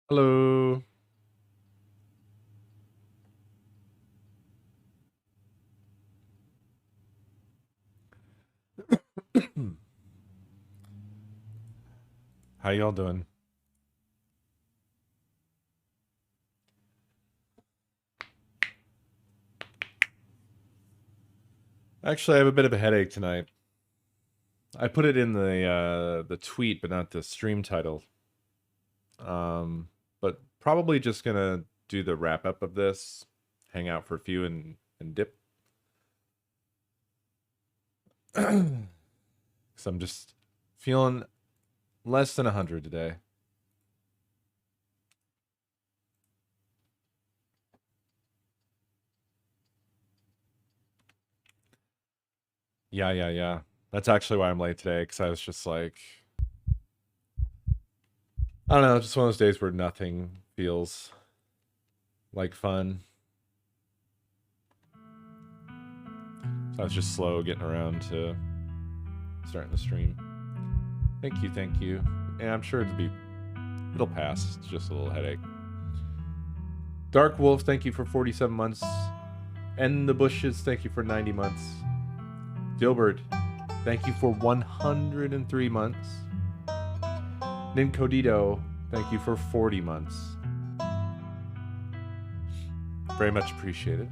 Hello. How y'all doing? Actually, I have a bit of a headache tonight. I put it in the tweet, but not the stream title. But probably just gonna do the wrap up of this, hang out for a few and dip. Because I'm just feeling less than 100 today. Yeah. That's actually why I'm late today, because I was just like, I don't know, just one of those days where nothing feels like fun. So I was just slow getting around to starting the stream. Thank you. And I'm sure it'll pass. It's just a little headache. Dark Wolf, thank you for 47 months. And the Bushes, thank you for 90 months. Dilbert, thank you for 103 months. Nincodito, thank you for 40 months. Very much appreciated.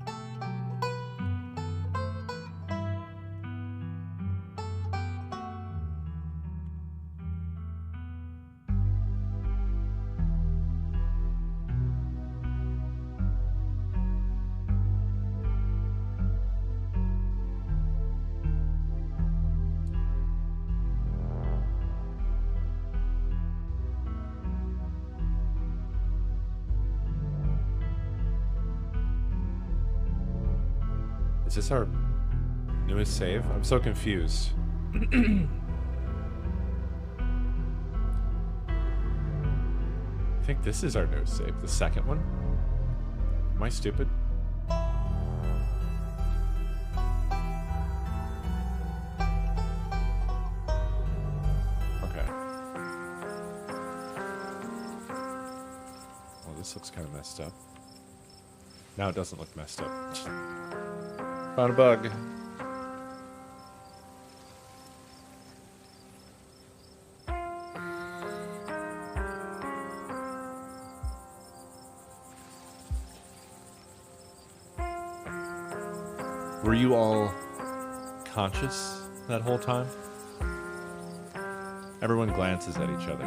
Is this our newest save? I'm so confused. I think this is our newest save. The second one? Am I stupid? Okay. Well, this looks kind of messed up. Now it doesn't look messed up. Found a bug. Were you all conscious that whole time? Everyone glances at each other.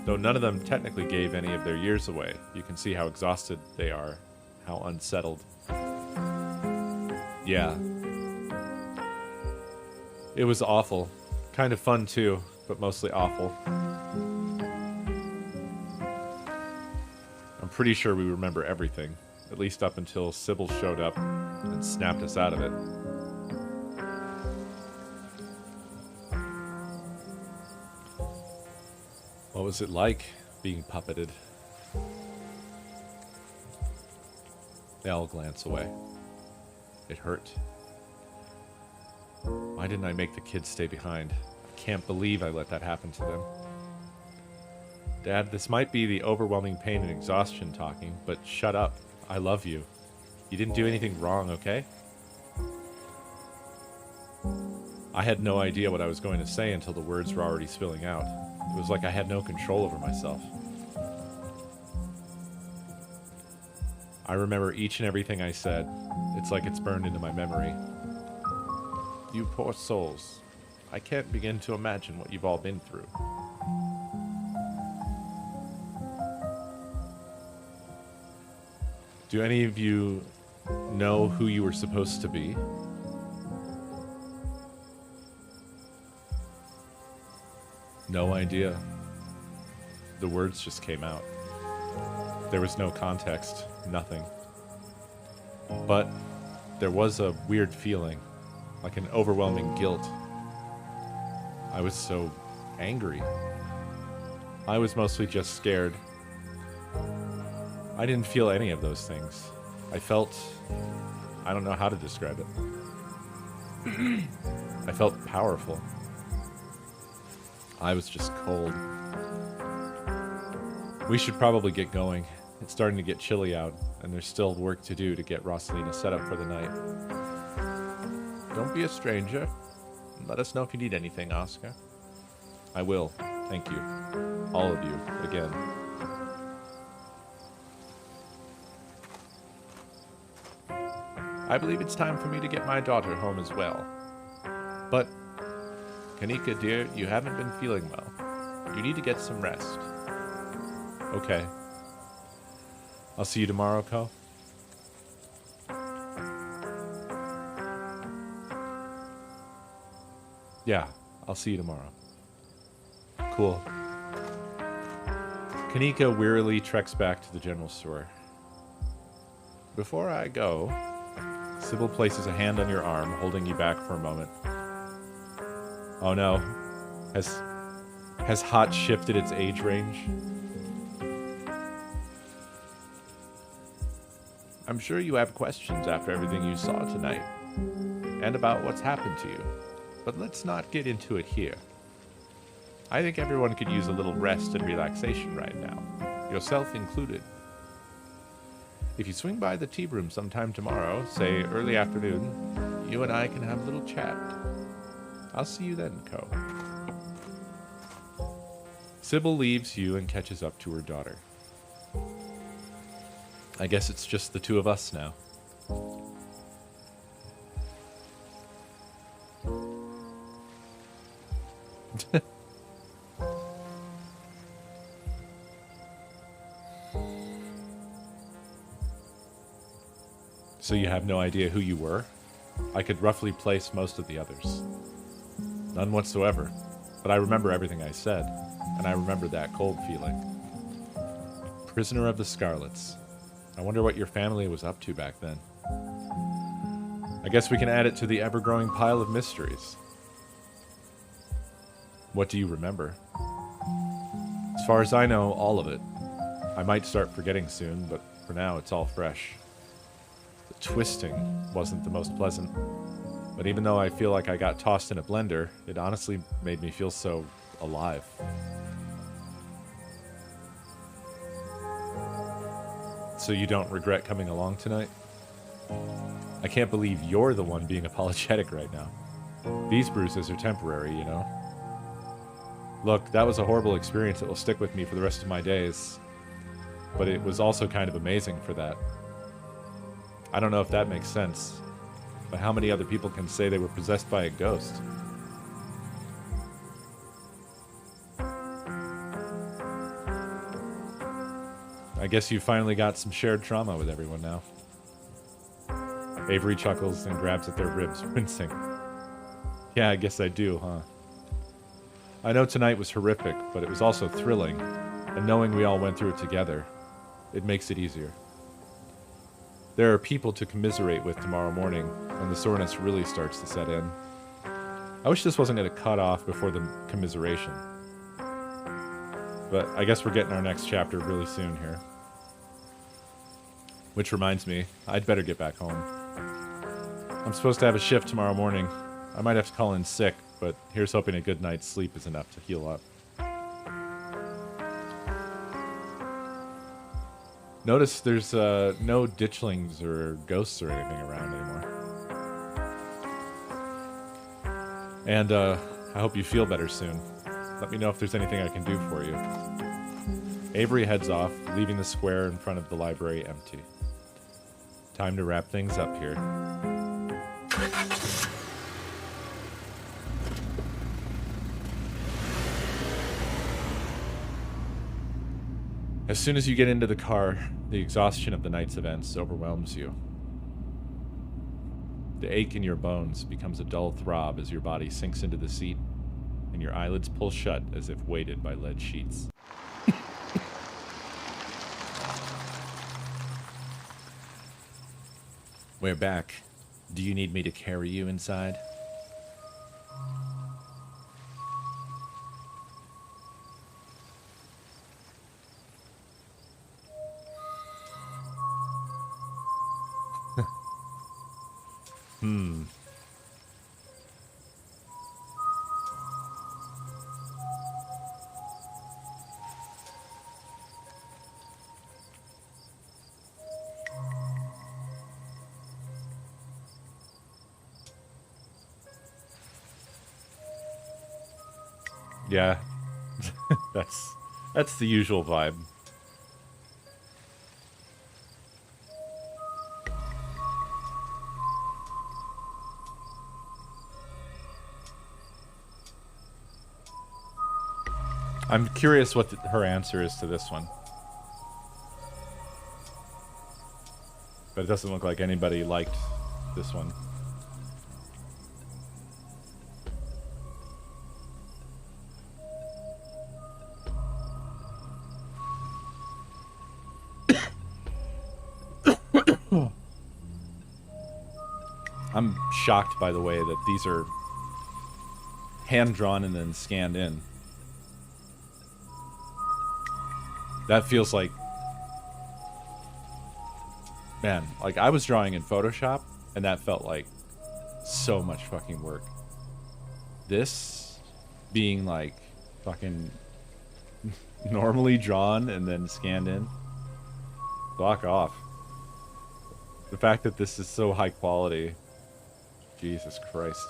Though none of them technically gave any of their years away, you can see how exhausted they are, how unsettled. Yeah. It was awful. Kind of fun too, but mostly awful. I'm pretty sure we remember everything, at least up until Sybil showed up and snapped us out of it. What was it like being puppeted? They all glance away. It hurt. Why didn't I make the kids stay behind? I can't believe I let that happen to them. Dad, this might be the overwhelming pain and exhaustion talking, but shut up. I love you. You didn't do anything wrong, okay? I had no idea what I was going to say until the words were already spilling out. It was like I had no control over myself. I remember each and everything I said. It's like it's burned into my memory. You poor souls. I can't begin to imagine what you've all been through. Do any of you know who you were supposed to be? No idea. The words just came out. There was no context, nothing. But there was a weird feeling, like an overwhelming guilt. I was so angry. I was mostly just scared. I didn't feel any of those things. I felt... I don't know how to describe it. I felt powerful. I was just cold. We should probably get going. It's starting to get chilly out, and there's still work to do to get Rosalina set up for the night. Don't be a stranger. Let us know if you need anything, Oscar. I will. Thank you. All of you, again. I believe it's time for me to get my daughter home as well. But, Kanika, dear, you haven't been feeling well. You need to get some rest. Okay. I'll see you tomorrow, Ko. Yeah, I'll see you tomorrow. Cool. Kanika wearily treks back to the general store. Before I go, Sybil places a hand on your arm, holding you back for a moment. Oh no. Has Hot shifted its age range? I'm sure you have questions after everything you saw tonight, and about what's happened to you, but let's not get into it here. I think everyone could use a little rest and relaxation right now, yourself included. If you swing by the tea room sometime tomorrow, say early afternoon, you and I can have a little chat. I'll see you then, Ko. Sybil leaves you and catches up to her daughter. I guess it's just the two of us now. So you have no idea who you were? I could roughly place most of the others. None whatsoever, but I remember everything I said, and I remember that cold feeling. Prisoner of the Scarlets. I wonder what your family was up to back then. I guess we can add it to the ever-growing pile of mysteries. What do you remember? As far as I know, all of it. I might start forgetting soon, but for now it's all fresh. The twisting wasn't the most pleasant, but even though I feel like I got tossed in a blender, it honestly made me feel so alive. So you don't regret coming along tonight? I can't believe you're the one being apologetic right now. These bruises are temporary, you know? Look, that was a horrible experience that will stick with me for the rest of my days. But it was also kind of amazing for that. I don't know if that makes sense, but how many other people can say they were possessed by a ghost? I guess you finally got some shared trauma with everyone now. Avery chuckles and grabs at their ribs, wincing. Yeah, I guess I do, huh? I know tonight was horrific, but it was also thrilling, and knowing we all went through it together, it makes it easier. There are people to commiserate with tomorrow morning, when the soreness really starts to set in. I wish this wasn't going to cut off before the commiseration. But I guess we're getting our next chapter really soon here. Which reminds me, I'd better get back home. I'm supposed to have a shift tomorrow morning. I might have to call in sick, but here's hoping a good night's sleep is enough to heal up. Notice there's no ditchlings or ghosts or anything around anymore. And I hope you feel better soon. Let me know if there's anything I can do for you. Avery heads off, leaving the square in front of the library empty. Time to wrap things up here. As soon as you get into the car, the exhaustion of the night's events overwhelms you. The ache in your bones becomes a dull throb as your body sinks into the seat, and your eyelids pull shut as if weighted by lead sheets. We're back. Do you need me to carry you inside? Yeah. That's the usual vibe. I'm curious what her answer is to this one. But it doesn't look like anybody liked this one. I'm shocked by the way that these are hand-drawn and then scanned in. That feels like... Man, like I was drawing in Photoshop, and that felt like so much fucking work. This being like fucking normally drawn and then scanned in. Fuck off. The fact that this is so high quality. Jesus Christ.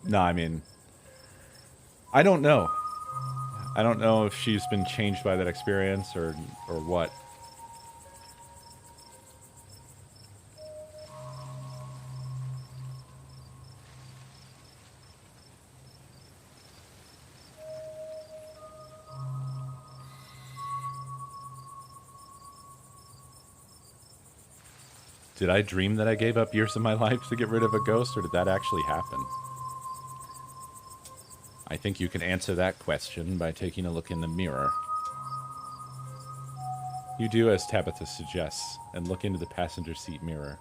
No, I mean, I don't know. I don't know if she's been changed by that experience or what. Did I dream that I gave up years of my life to get rid of a ghost, or did that actually happen? I think you can answer that question by taking a look in the mirror. You do as Tabitha suggests, and look into the passenger seat mirror.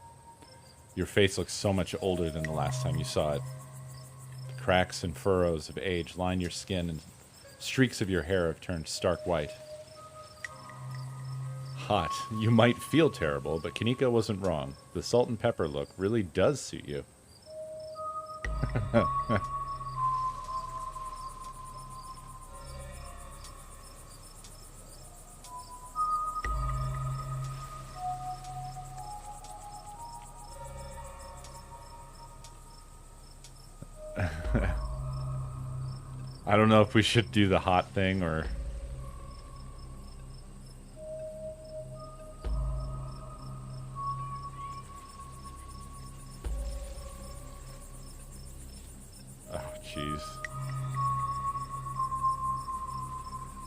Your face looks so much older than the last time you saw it. The cracks and furrows of age line your skin, and streaks of your hair have turned stark white. Hot. You might feel terrible, but Kaneko wasn't wrong. The salt and pepper look really does suit you. I don't know if we should do the hot thing or...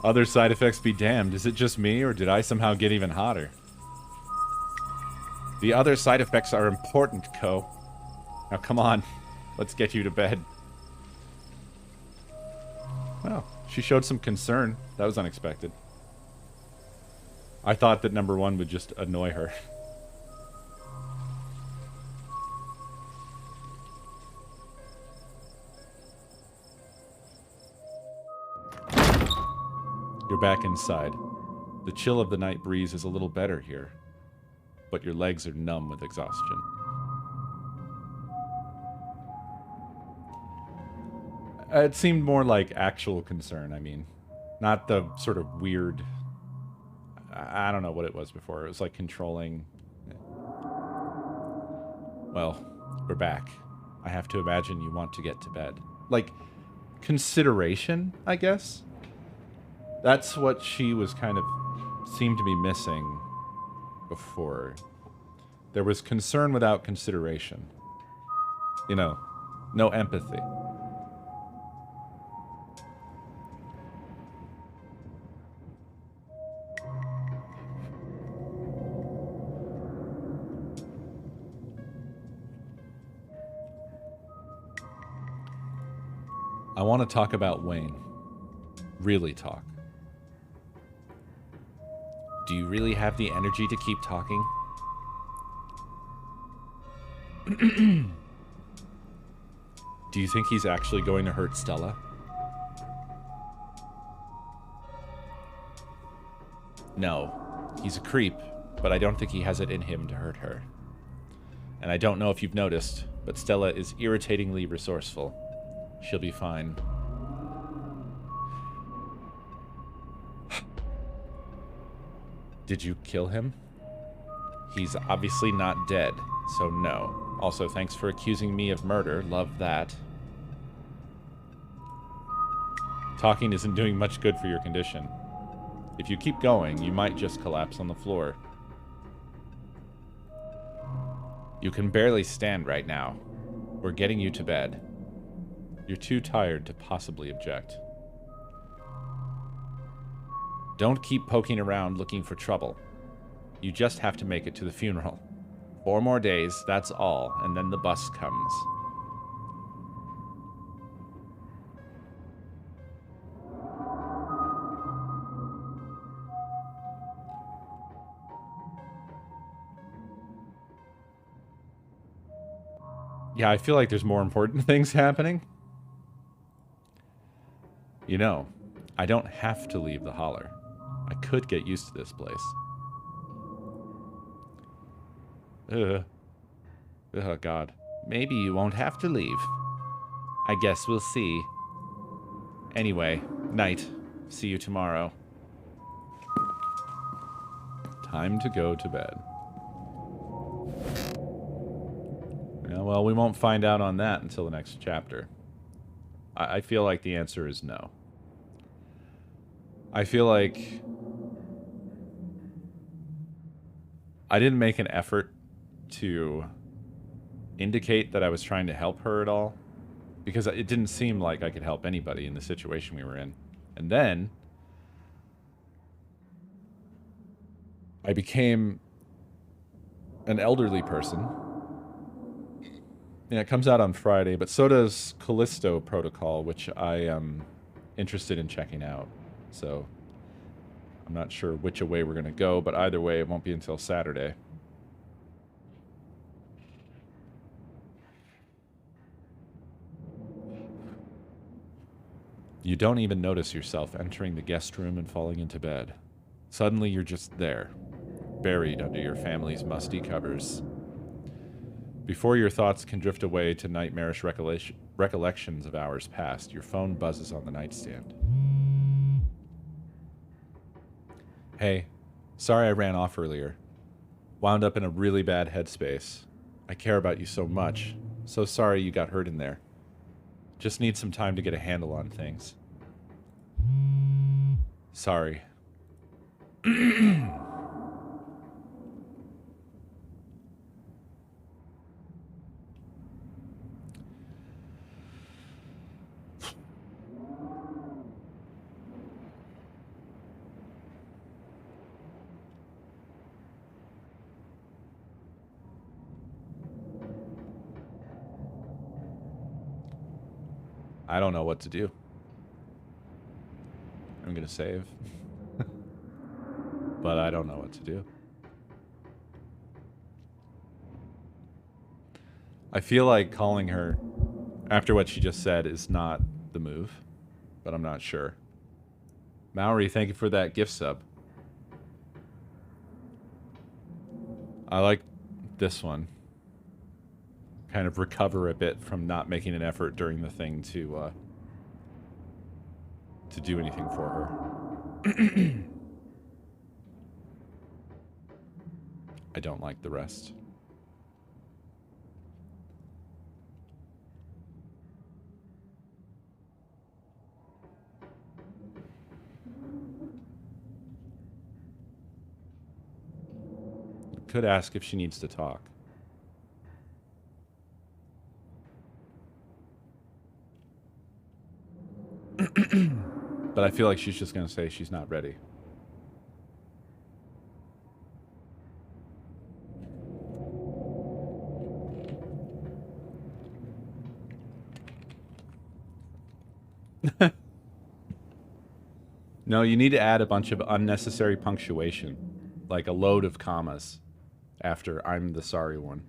Other side effects be damned. Is it just me, or did I somehow get even hotter? The other side effects are important, Ko. Now come on. Let's get you to bed. Well, she showed some concern. That was unexpected. I thought that number one would just annoy her. You're back inside. The chill of the night breeze is a little better here, but your legs are numb with exhaustion. It seemed more like actual concern, I mean. Not the sort of weird... I don't know what it was before. It was like controlling... Well, we're back. I have to imagine you want to get to bed. Like, consideration, I guess? That's what she was kind of... seemed to be missing before. There was concern without consideration. You know, no empathy. I want to talk about Wayne. Really talk. Do you really have the energy to keep talking? Do you think he's actually going to hurt Stella? No. He's a creep, but I don't think he has it in him to hurt her. And I don't know if you've noticed, but Stella is irritatingly resourceful. She'll be fine. Did you kill him? He's obviously not dead, so no. Also, thanks for accusing me of murder. Love that. Talking isn't doing much good for your condition. If you keep going, you might just collapse on the floor. You can barely stand right now. We're getting you to bed. You're too tired to possibly object. Don't keep poking around looking for trouble. You just have to make it to the funeral. 4 more days, that's all, and then the bus comes. Yeah, I feel like there's more important things happening. You know, I don't have to leave the holler. I could get used to this place. Oh, God. Maybe you won't have to leave. I guess we'll see. Anyway, night. See you tomorrow. Time to go to bed. Yeah, well, we won't find out on that until the next chapter. I feel like the answer is no. I feel like I didn't make an effort to indicate that I was trying to help her at all, because it didn't seem like I could help anybody in the situation we were in. And then I became an elderly person. Yeah, it comes out on Friday, but so does Callisto Protocol, which I am interested in checking out. So I'm not sure which way we're going to go, but either way, it won't be until Saturday. You don't even notice yourself entering the guest room and falling into bed. Suddenly, you're just there, buried under your family's musty covers. Before your thoughts can drift away to nightmarish recollections of hours past, your phone buzzes on the nightstand. Hey, sorry I ran off earlier. Wound up in a really bad headspace. I care about you so much. So sorry you got hurt in there. Just need some time to get a handle on things. Sorry. I don't know what to do. I'm gonna save. But I don't know what to do. I feel like calling her after what she just said is not the move, but I'm not sure. Maori, thank you for that gift sub. I like this one. Kind of recover a bit from not making an effort during the thing to do anything for her. I don't like the rest. Could ask if she needs to talk. But I feel like she's just going to say she's not ready. No, you need to add a bunch of unnecessary punctuation, like a load of commas after I'm the sorry one.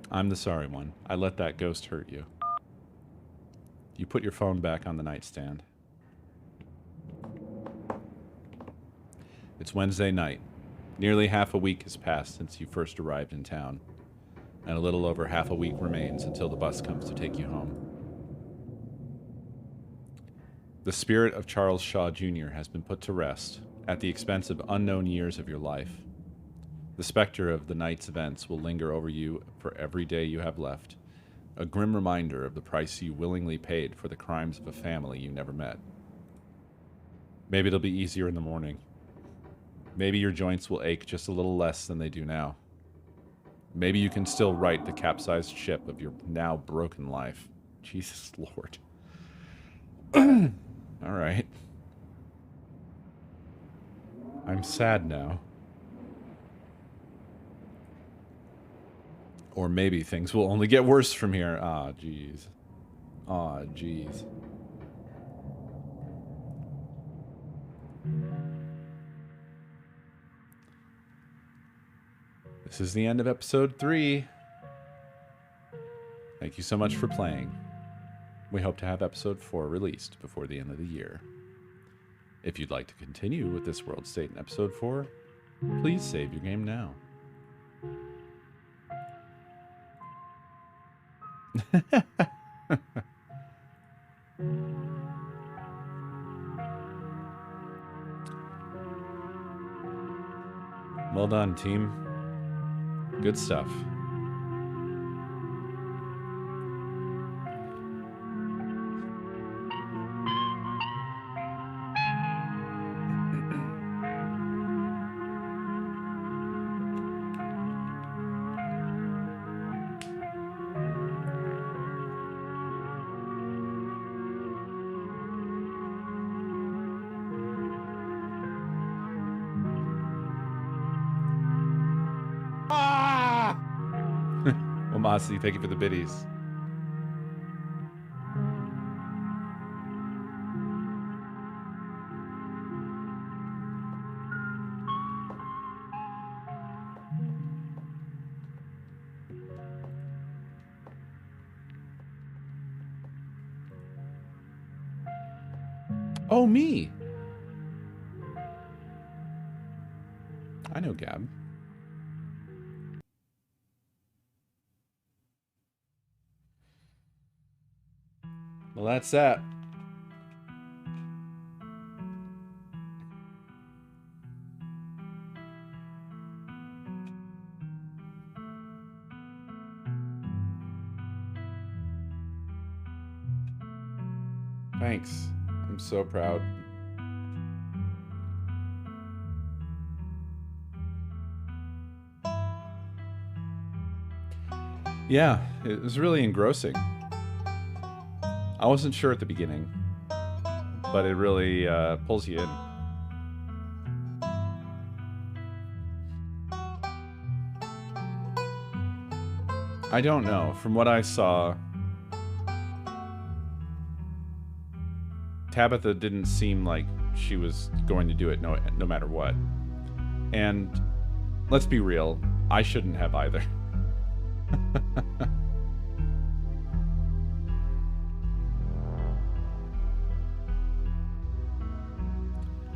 I'm the sorry one. I let that ghost hurt you. You put your phone back on the nightstand. It's Wednesday night. Nearly half a week has passed since you first arrived in town, and a little over half a week remains until the bus comes to take you home. The spirit of Charles Shaw Jr. has been put to rest at the expense of unknown years of your life. The specter of the night's events will linger over you for every day you have left, a grim reminder of the price you willingly paid for the crimes of a family you never met. Maybe it'll be easier in the morning. Maybe your joints will ache just a little less than they do now. Maybe you can still right the capsized ship of your now broken life. Jesus Lord. All right. I'm sad now. Or maybe things will only get worse from here. Ah, jeez. Ah, jeez. This is the end of episode 3. Thank you so much for playing. We hope to have episode 4 released before the end of the year. If you'd like to continue with this world state in episode 4, please save your game now. Well done, team. Good stuff. Mossy, thank you for the biddies. Oh, me. I know Gab. Well, that's that. Thanks. I'm so proud. Yeah, it was really engrossing. I wasn't sure at the beginning, but it really pulls you in. I don't know. From what I saw, Tabitha didn't seem like she was going to do it no matter what. And let's be real, I shouldn't have either.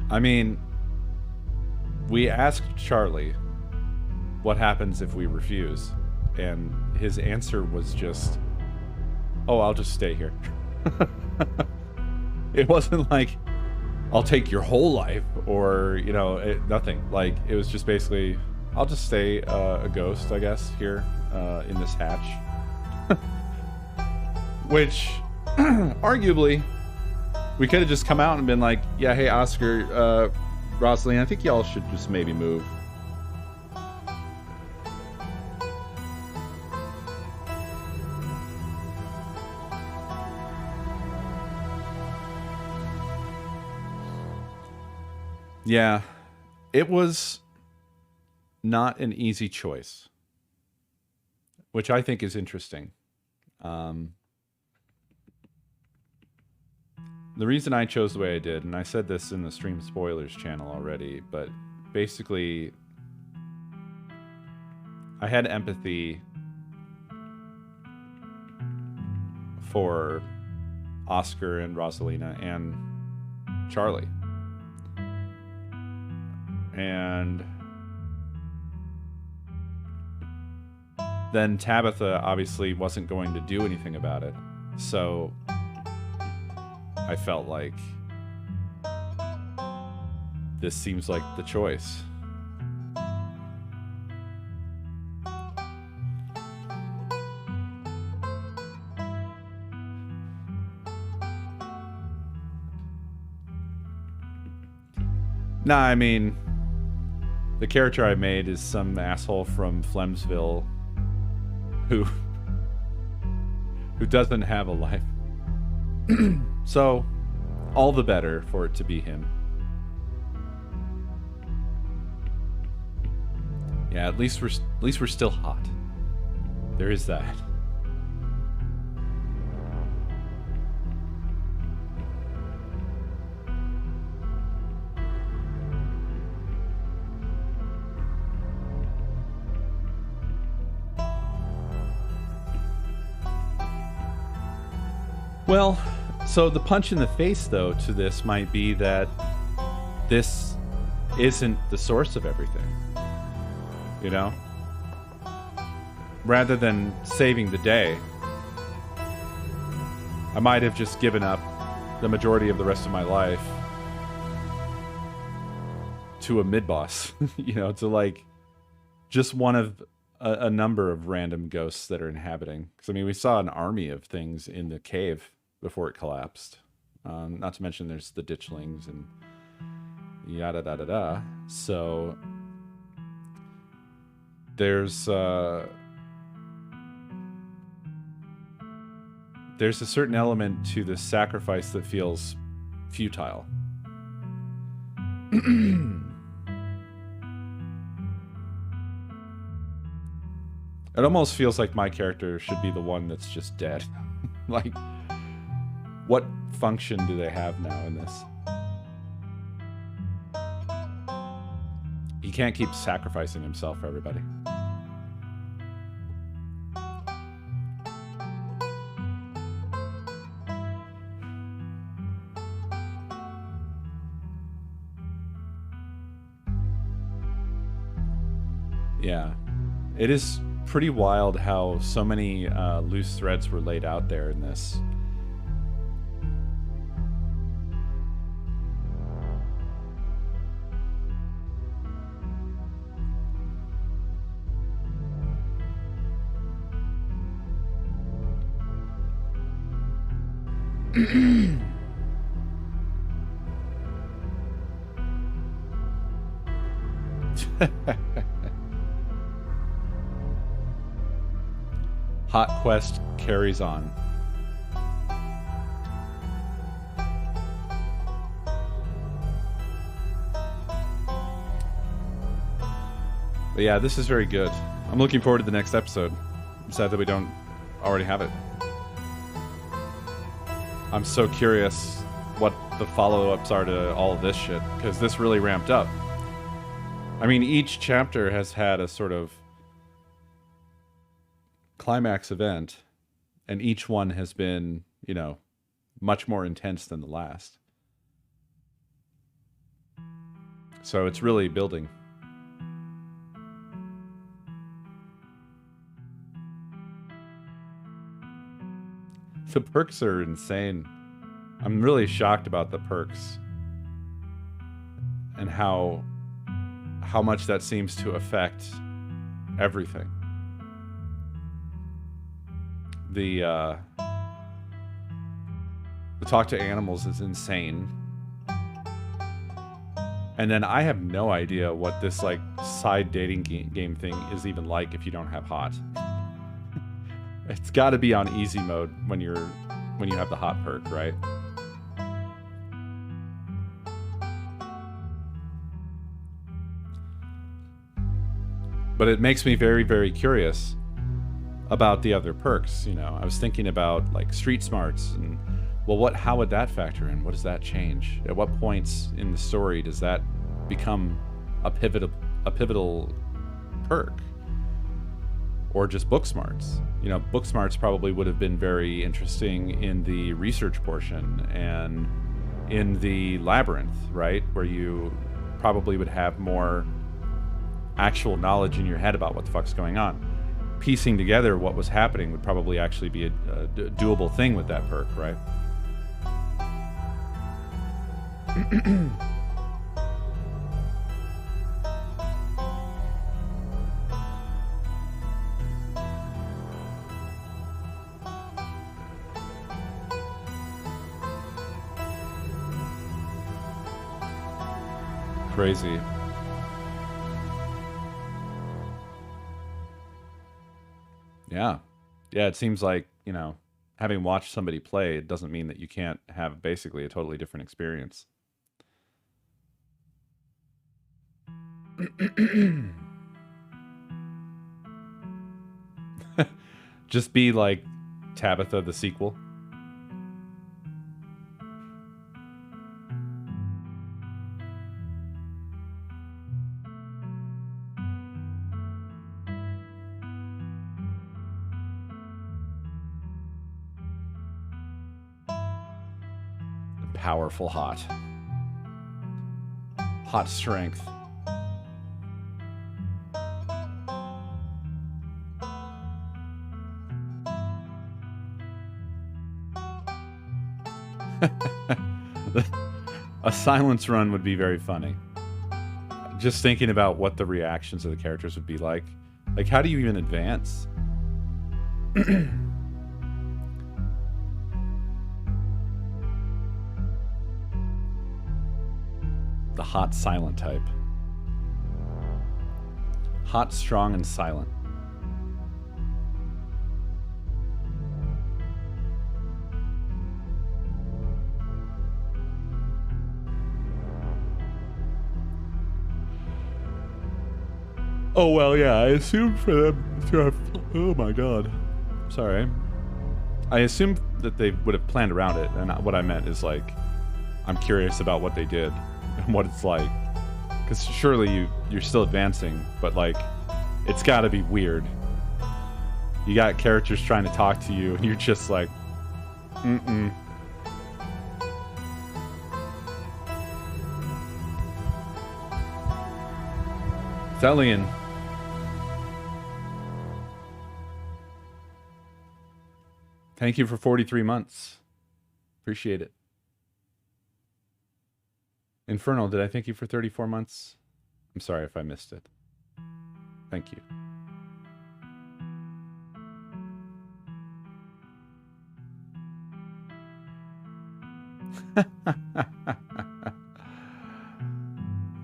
I mean, we asked Charlie what happens if we refuse, and his answer was just, oh, I'll just stay here. It wasn't like, I'll take your whole life, or, you know, nothing. Like, it was just basically, I'll just stay a ghost, I guess, here in this hatch. Which, arguably, we could have just come out and been like, yeah, hey, Oscar, Rosalind, I think y'all should just maybe move. Yeah, it was not an easy choice, which I think is interesting. The reason I chose the way I did, and I said this in the stream spoilers channel already, but basically I had empathy for Oscar and Rosalina and Charlie. And then Tabitha obviously wasn't going to do anything about it. So I felt like this seems like the choice. Nah, I mean, the character I made is some asshole from Flemsville who doesn't have a life. So, all the better for it to be him. Yeah, at least we're still hot. There is that. Well, so the punch in the face, though, to this might be that this isn't the source of everything. You know? Rather than saving the day, I might have just given up the majority of the rest of my life to a mid-boss. You know, to like just one of a number of random ghosts that are inhabiting. Because, I mean, we saw an army of things in the cave before it collapsed. Not to mention there's the ditchlings and yada da da da. So there's a certain element to the sacrifice that feels futile. It almost feels like my character should be the one that's just dead. Like, what function do they have now in this? He can't keep sacrificing himself for everybody. Yeah. It is pretty wild how so many loose threads were laid out there in this. Hot quest carries on. But yeah, this is very good. I'm looking forward to the next episode. I'm sad that we don't already have it. I'm so curious what the follow-ups are to all of this shit, because this really ramped up. I mean, each chapter has had a sort of climax event, and each one has been, you know, much more intense than the last. So it's really building. The perks are insane. I'm really shocked about the perks and how much that seems to affect everything. The talk to animals is insane. And then I have no idea what this like side dating game thing is even like if you don't have hot. It's got to be on easy mode when you have the hot perk, right? But it makes me very, very curious about the other perks. You know, I was thinking about like street smarts and, well, how would that factor in? What does that change? At what points in the story does that become a pivotal perk? or just book smarts. You know, book smarts probably would have been very interesting in the research portion and in the labyrinth, right? Where you probably would have more actual knowledge in your head about what the fuck's going on. Piecing together what was happening would probably actually be a doable thing with that perk, right? Crazy. Yeah. Yeah, it seems like, you know, having watched somebody play, it doesn't mean that you can't have basically a totally different experience. Just be like Tabitha the sequel. Powerful hot. Hot strength. A silence run would be very funny. Just thinking about what the reactions of the characters would be like. Like, how do you even advance? The hot silent type. Hot, strong, and silent. Oh, well, yeah, I assumed for them to have... Oh, my God. Sorry. I assumed that they would have planned around it, and what I meant is, like, I'm curious about what they did and what it's like. Because surely you're still advancing, but, like, it's gotta be weird. You got characters trying to talk to you, and you're just like, mm-mm. Thelian. Thank you for 43 months. Appreciate it. Infernal, did I thank you for 34 months? I'm sorry if I missed it. Thank you.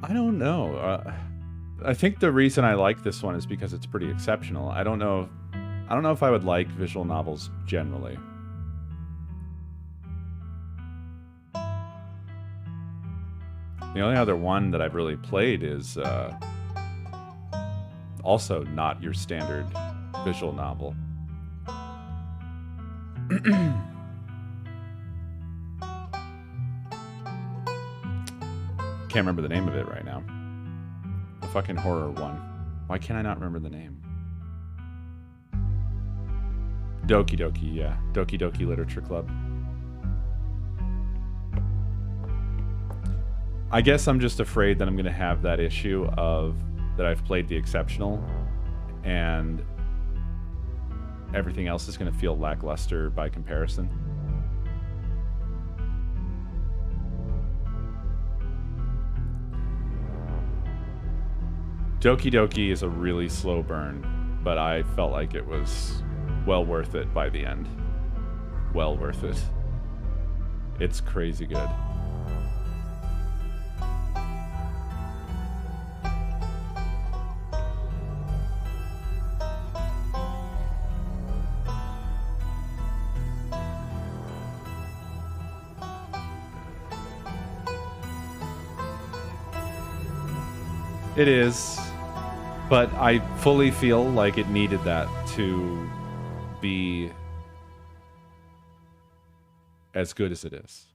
I don't know. I think the reason I like this one is because it's pretty exceptional. I don't know if I would like visual novels generally. The only other one that I've really played is also not your standard visual novel. Can't remember the name of it right now. The fucking horror one. Why can't I not remember the name? Doki Doki, yeah. Doki Doki Literature Club. I guess I'm just afraid that I'm going to have that issue of that I've played the exceptional and everything else is going to feel lackluster by comparison. Doki Doki is a really slow burn, but I felt like it was well worth it by the end. Well worth it. It's crazy good. It is, but I fully feel like it needed that to be as good as it is.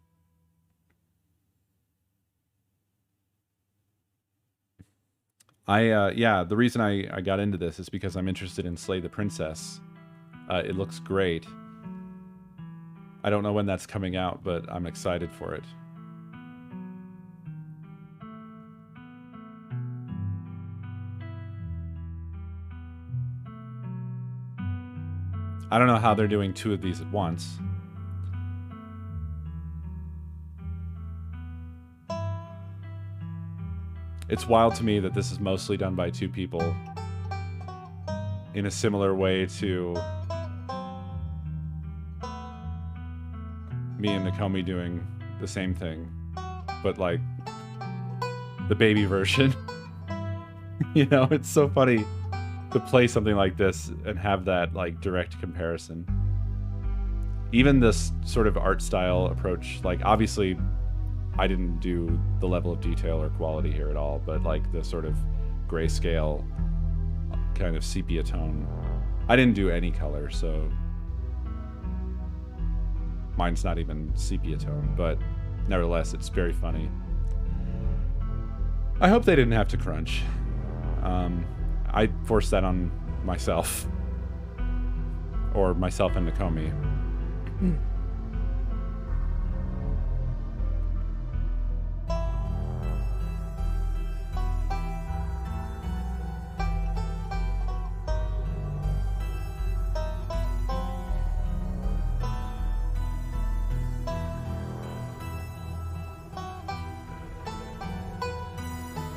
Yeah, the reason I got into this is because I'm interested in Slay the Princess. It looks great. I don't know when that's coming out, but I'm excited for it. I don't know how they're doing 2 of these at once. It's wild to me that this is mostly done by 2 people in a similar way to me and Nakomi doing the same thing, but like the baby version. You know, it's so funny to play something like this and have that like direct comparison. Even this sort of art style approach, like obviously I didn't do the level of detail or quality here at all, but like the sort of grayscale kind of sepia tone. I didn't do any color, so mine's not even sepia tone, but nevertheless, it's very funny. I hope they didn't have to crunch. I forced that on myself. Or myself and Nakomi.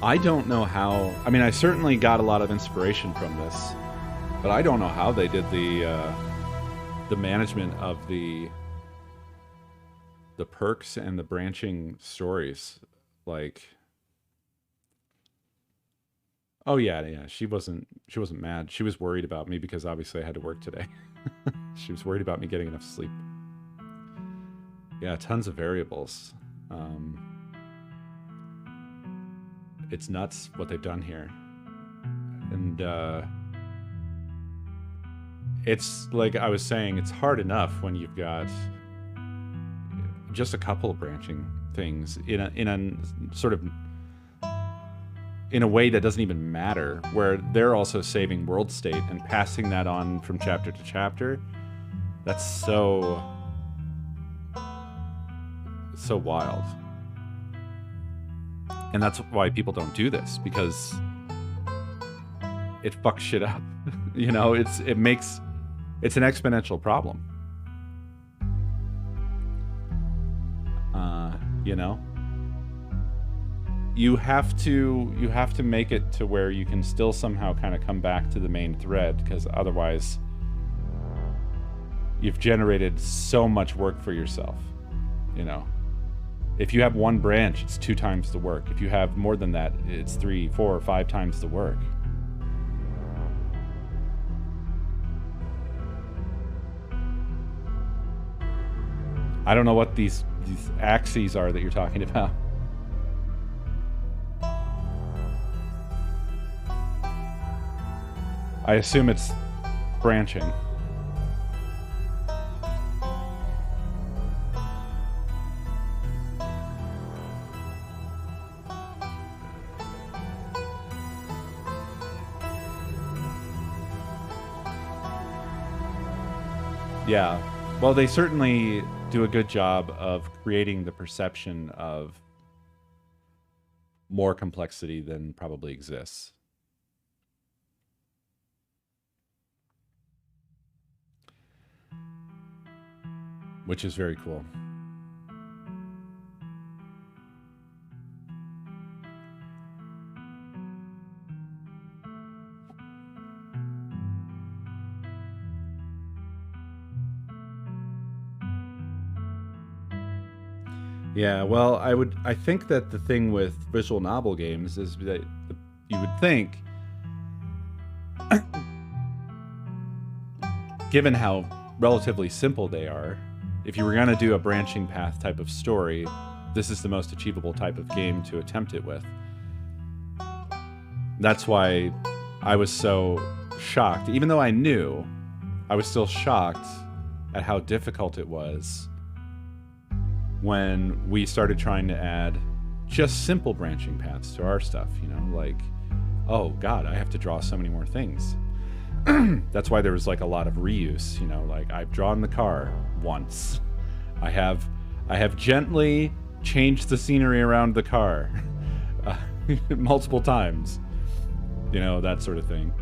I don't know how. I mean, I certainly got a lot of inspiration from this, but I don't know how they did the management of the perks and the branching stories. Like, oh yeah, she wasn't mad. She was worried about me because obviously I had to work today. She was worried about me getting enough sleep. Yeah, tons of variables. It's nuts what they've done here. And it's like I was saying, it's hard enough when you've got just a couple of branching things in a sort of in a way that doesn't even matter, where they're also saving world state and passing that on from chapter to chapter. That's so wild. And that's why people don't do this, because it fucks shit up. You know, it's an exponential problem. You know, you have to make it to where you can still somehow kind of come back to the main thread, because otherwise you've generated so much work for yourself. You know, if you have one branch, it's 2 times the work. If you have more than that, it's 3, 4, or 5 times the work. I don't know what these axes are that you're talking about. I assume it's branching. Yeah, well, they certainly do a good job of creating the perception of more complexity than probably exists. Which is very cool. Yeah, well, I think that the thing with visual novel games is that you would think, given how relatively simple they are, if you were going to do a branching path type of story, this is the most achievable type of game to attempt it with. That's why I was so shocked. Even though I knew, I was still shocked at how difficult it was when we started trying to add just simple branching paths to our stuff, you know, like oh god, I have to draw so many more things. That's why there was like a lot of reuse, you know, like I've drawn the car once. I have gently changed the scenery around the car multiple times. You know, that sort of thing.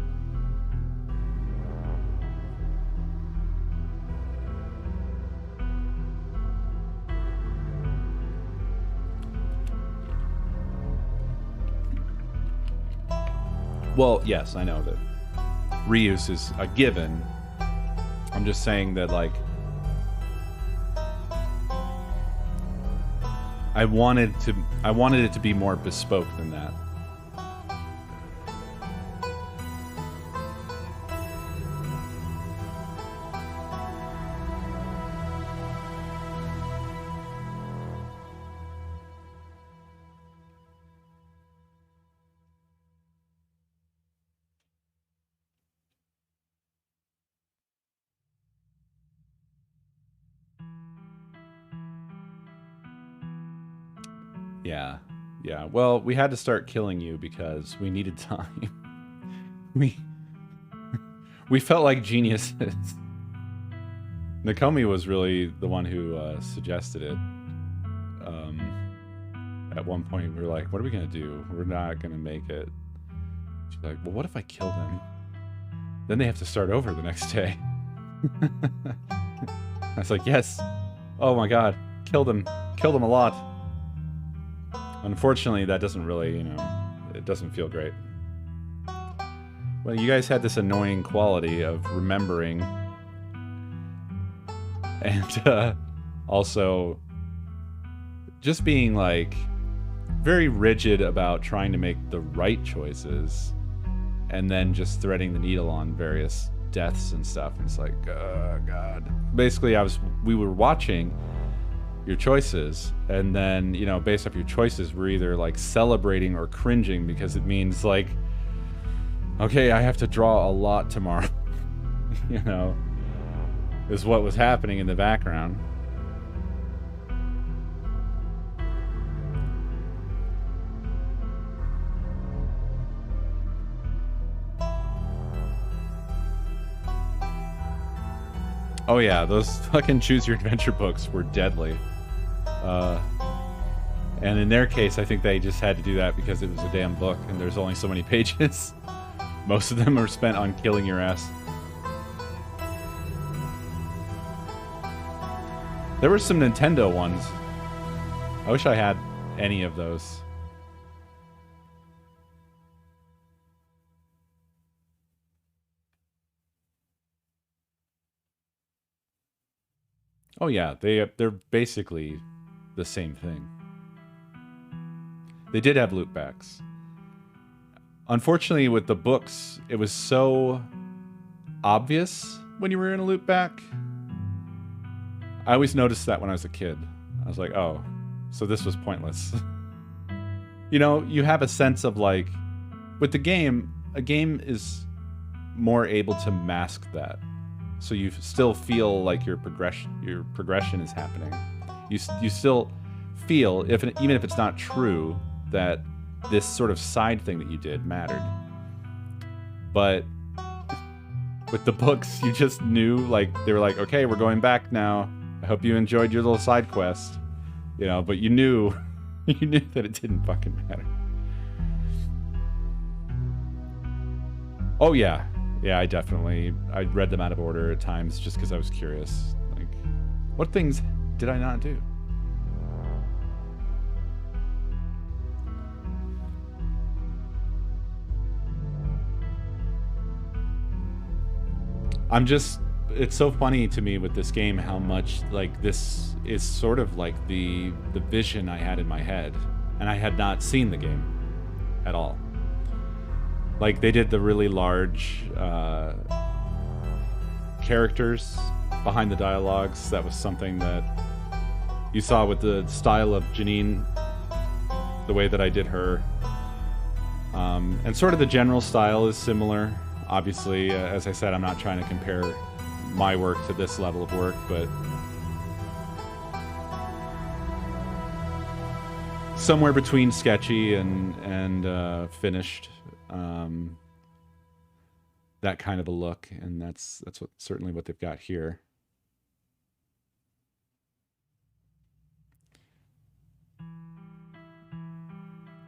Well, yes, I know that reuse is a given. I'm just saying that, like, I wanted it to be more bespoke than that. Yeah. Well, we had to start killing you because we needed time. we felt like geniuses. Nakomi was really the one who suggested it. At one point, we were like, "What are we gonna do? We're not gonna make it." She's like, "Well, what if I kill them? Then they have to start over the next day." I was like, "Yes. Oh my God, kill them a lot." Unfortunately, that doesn't really, you know, it doesn't feel great. Well, you guys had this annoying quality of remembering and also just being like very rigid about trying to make the right choices and then just threading the needle on various deaths and stuff. And it's like, oh God. Basically, we were watching your choices, and then, you know, based off your choices, we're either like celebrating or cringing because it means like, okay, I have to draw a lot tomorrow. You know, is what was happening in the background. Oh yeah, those fucking Choose Your Adventure books were deadly. And in their case, I think they just had to do that because it was a damn book and there's only so many pages. Most of them are spent on killing your ass. There were some Nintendo ones. I wish I had any of those. Oh yeah, they're basically the same thing. They did have loopbacks. Unfortunately, with the books, it was so obvious when you were in a loopback. I always noticed that when I was a kid. I was like, oh, so this was pointless. You know, you have a sense of like, with the game, a game is more able to mask that. So you still feel like your progression is happening. You still feel, even if it's not true, that this sort of side thing that you did mattered. But with the books, you just knew, like, they were like, okay, we're going back now. I hope you enjoyed your little side quest. You know, but you knew that it didn't fucking matter. Oh yeah. Yeah, I read them out of order at times just because I was curious. Like, what things did I not do? It's so funny to me with this game how much, like, this is sort of like the vision I had in my head, and I had not seen the game at all. Like, they did the really large characters behind the dialogues. That was something that you saw with the style of Janine, the way that I did her. And sort of the general style is similar. Obviously, as I said, I'm not trying to compare my work to this level of work, but somewhere between sketchy and finished. that kind of a look, and that's certainly what they've got here.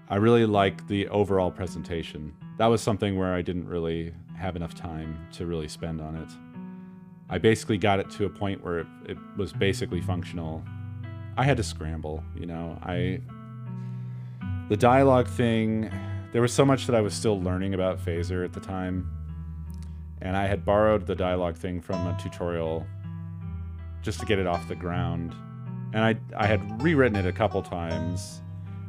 I really like the overall presentation. That was something where I didn't really have enough time to really spend on it. I basically got it to a point where it was basically functional. I had to scramble, you know. The dialogue thing, there was so much that I was still learning about Phaser at the time. And I had borrowed the dialogue thing from a tutorial just to get it off the ground. And I had rewritten it a couple times,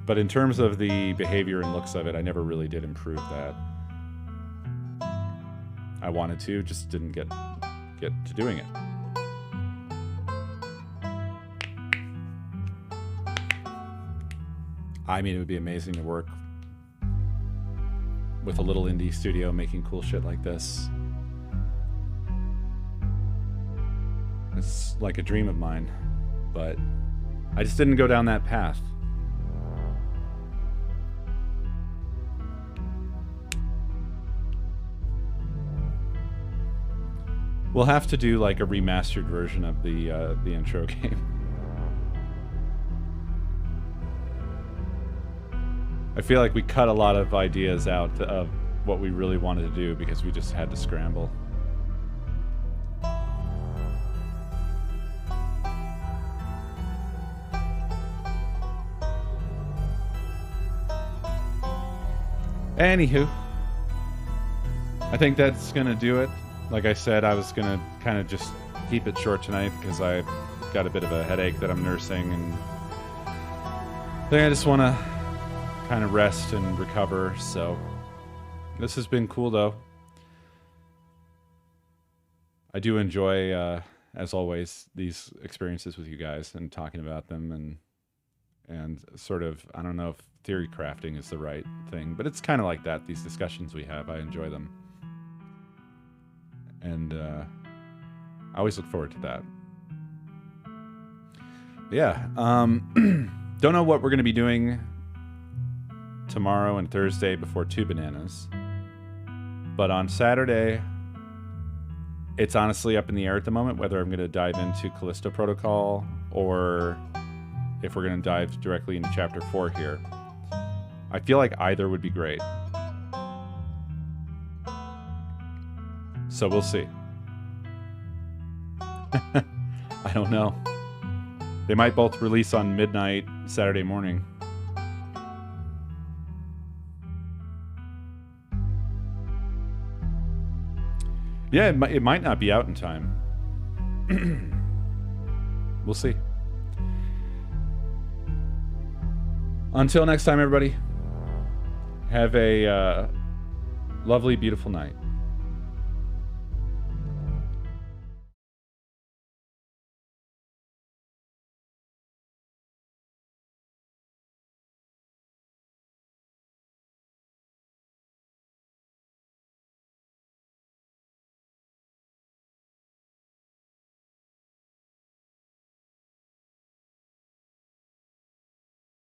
but in terms of the behavior and looks of it, I never really did improve that. I wanted to, just didn't get to doing it. I mean, it would be amazing to work with a little indie studio making cool shit like this. It's like a dream of mine, but I just didn't go down that path. We'll have to do like a remastered version of the intro game. I feel like we cut a lot of ideas out of what we really wanted to do because we just had to scramble. Anywho, I think that's gonna do it. Like I said, I was gonna kind of just keep it short tonight because I've got a bit of a headache that I'm nursing, and I think I just want to kind of rest and recover. So this has been cool, though. I do enjoy, as always, these experiences with you guys and talking about them and sort of, I don't know if theory crafting is the right thing, but it's kind of like that. These discussions we have, I enjoy them. And I always look forward to that. Yeah. Don't know what we're going to be doing tomorrow and Thursday before 2 Bananas. But on Saturday, it's honestly up in the air at the moment whether I'm going to dive into Callisto Protocol or if we're going to dive directly into Chapter 4 here. I feel like either would be great. So we'll see. I don't know. They might both release on midnight Saturday morning. Yeah, it might not be out in time. We'll see. Until next time, everybody, have a lovely, beautiful night.